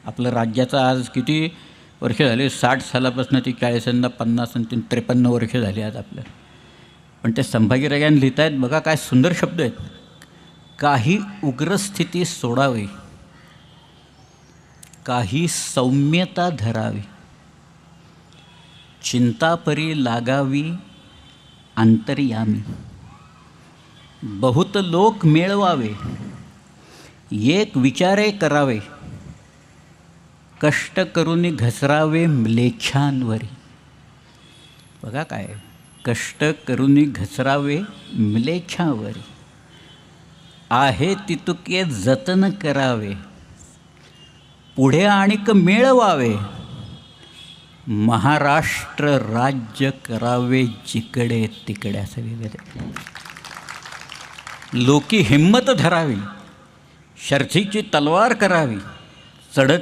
आपलं राज्याचं आज किती वर्ष झाले, 60 सालापासून ती 40 आणि 50 आणि 53 वर्ष झाली आज आपलं. पण ते संभाजीराजांनी लिहित आहेत बघा, काय सुंदर शब्द आहेत. काही उग्रस्थिती सोडावी, काही सौम्यता धरावी, चिंतापरी लागावी अंतर्यामी, बहुत लोक मिळवावे, एक विचारे करावे, कष्ट करून घसरावे म्लेच्छांवरी. बघा काय, कष्ट करून घसरावे म्लेच्छांवरी, आहे तितुके जतन करावे, पुढे आणिक मिळवावे, महाराष्ट्र राज्य करावे जिकडे तिकडे. असं वेगळं लोकी हिम्मत धरावी, शर्थीची तलवार करावी, चढत